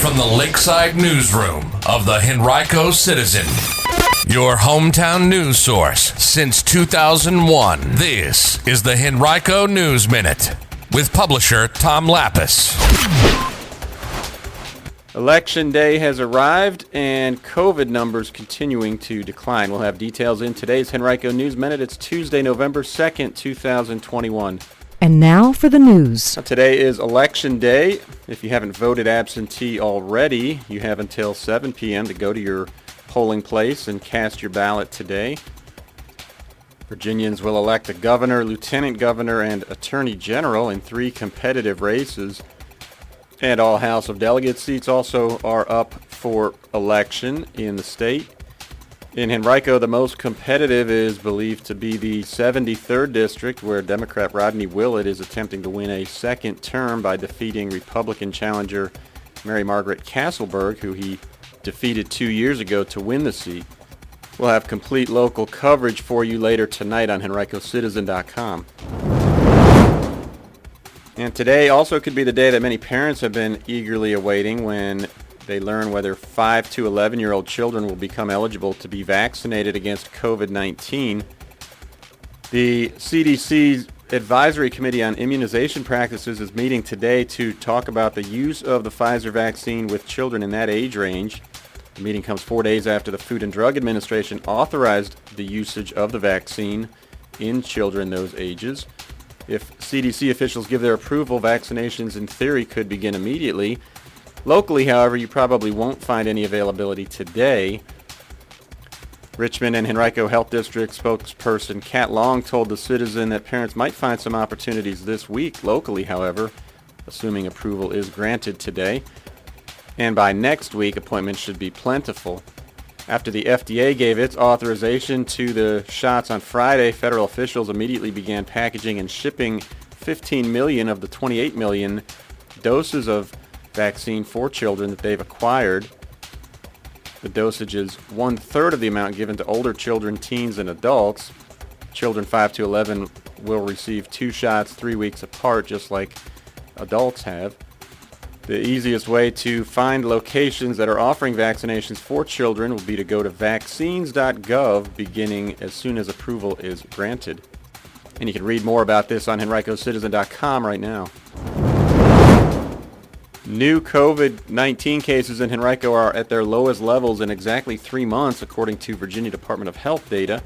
from the Lakeside Newsroom of the Henrico Citizen, your hometown news source since 2001. This is the Henrico News Minute with publisher Tom Lapis. Election day has arrived and COVID numbers continuing to decline. We'll have details in today's Henrico News Minute. It's Tuesday, November 2nd, 2021. And now for the news. Today is Election Day. If you haven't voted absentee already, you have until 7 p.m. to go to your polling place and cast your ballot today. Virginians will elect a governor, lieutenant governor, and attorney general in 3 competitive races. And all House of Delegates seats also are up for election in the state. In Henrico, the most competitive is believed to be the 73rd District, where Democrat Rodney Willett is attempting to win a second term by defeating Republican challenger Mary Margaret Castleberg, who he defeated 2 years ago to win the seat. We'll have complete local coverage for you later tonight on HenricoCitizen.com. And today also could be the day that many parents have been eagerly awaiting when they learn whether 5 to 11-year-old children will become eligible to be vaccinated against COVID-19. The CDC's Advisory Committee on Immunization Practices is meeting today to talk about the use of the Pfizer vaccine with children in that age range. The meeting comes 4 days after the Food and Drug Administration authorized the usage of the vaccine in children those ages. If CDC officials give their approval, vaccinations in theory could begin immediately. Locally, however, you probably won't find any availability today. Richmond and Henrico Health District spokesperson Kat Long told the Citizen that parents might find some opportunities this week locally, however, assuming approval is granted today. And by next week, appointments should be plentiful. After the FDA gave its authorization to the shots on Friday, federal officials immediately began packaging and shipping 15 million of the 28 million doses of vaccine for children that they've acquired. The dosage is 1/3 of the amount given to older children, teens, and adults. Children 5 to 11 will receive 2 shots 3 weeks apart, just like adults have. The easiest way to find locations that are offering vaccinations for children will be to go to vaccines.gov beginning as soon as approval is granted. And you can read more about this on HenricoCitizen.com right now. New COVID-19 cases in Henrico are at their lowest levels in exactly 3 months, according to Virginia Department of Health data.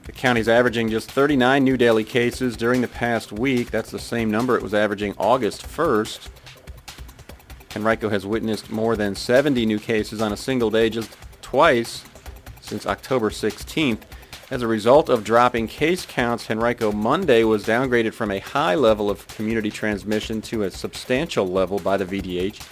The county's averaging just 39 new daily cases during the past week. That's the same number it was averaging August 1st. Henrico has witnessed more than 70 new cases on a single day just twice since October 16th. As a result of dropping case counts, Henrico Monday was downgraded from a high level of community transmission to a substantial level by the VDH.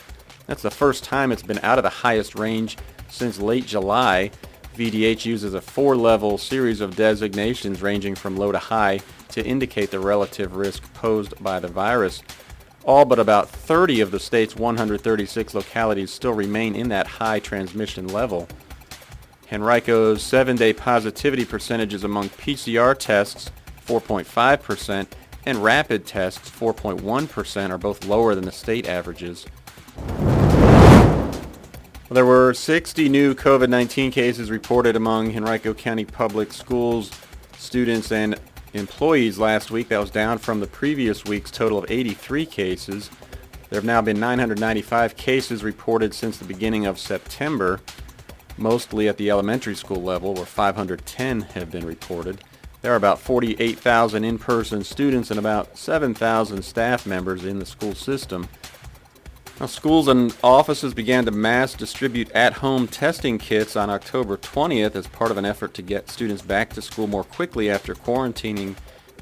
That's the first time it's been out of the highest range since late July. VDH uses a 4-level series of designations ranging from low to high to indicate the relative risk posed by the virus. All but about 30 of the state's 136 localities still remain in that high transmission level. Henrico's 7-day positivity percentages among PCR tests, 4.5%, and rapid tests, 4.1%, are both lower than the state averages. There were 60 new COVID-19 cases reported among Henrico County Public Schools students and employees last week. That was down from the previous week's total of 83 cases. There have now been 995 cases reported since the beginning of September, mostly at the elementary school level, where 510 have been reported. There are about 48,000 in-person students and about 7,000 staff members in the school system. Now, schools and offices began to mass distribute at-home testing kits on October 20th as part of an effort to get students back to school more quickly after quarantining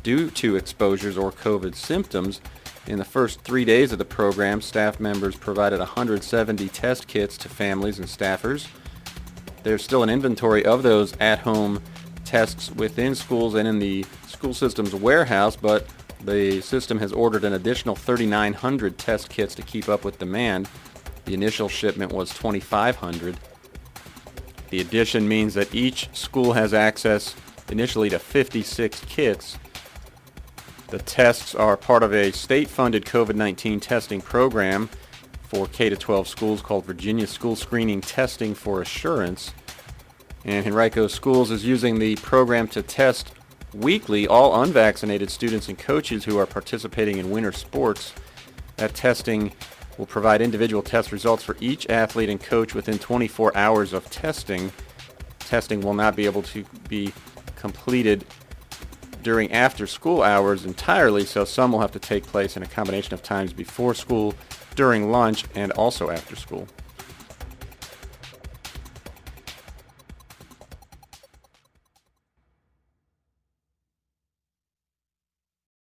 due to exposures or COVID symptoms. In the first 3 days of the program, staff members provided 170 test kits to families and staffers. There's still an inventory of those at-home tests within schools and in the school system's warehouse, but the system has ordered an additional 3,900 test kits to keep up with demand. The initial shipment was 2,500. The addition means that each school has access initially to 56 kits. The tests are part of a state-funded COVID-19 testing program. for K-12 schools called Virginia School Screening Testing for Assurance. And Henrico Schools is using the program to test weekly all unvaccinated students and coaches who are participating in winter sports. That testing will provide individual test results for each athlete and coach within 24 hours of testing. Testing will not be able to be completed during after-school hours entirely, so some will have to take place in a combination of times before school, during lunch, and also after school.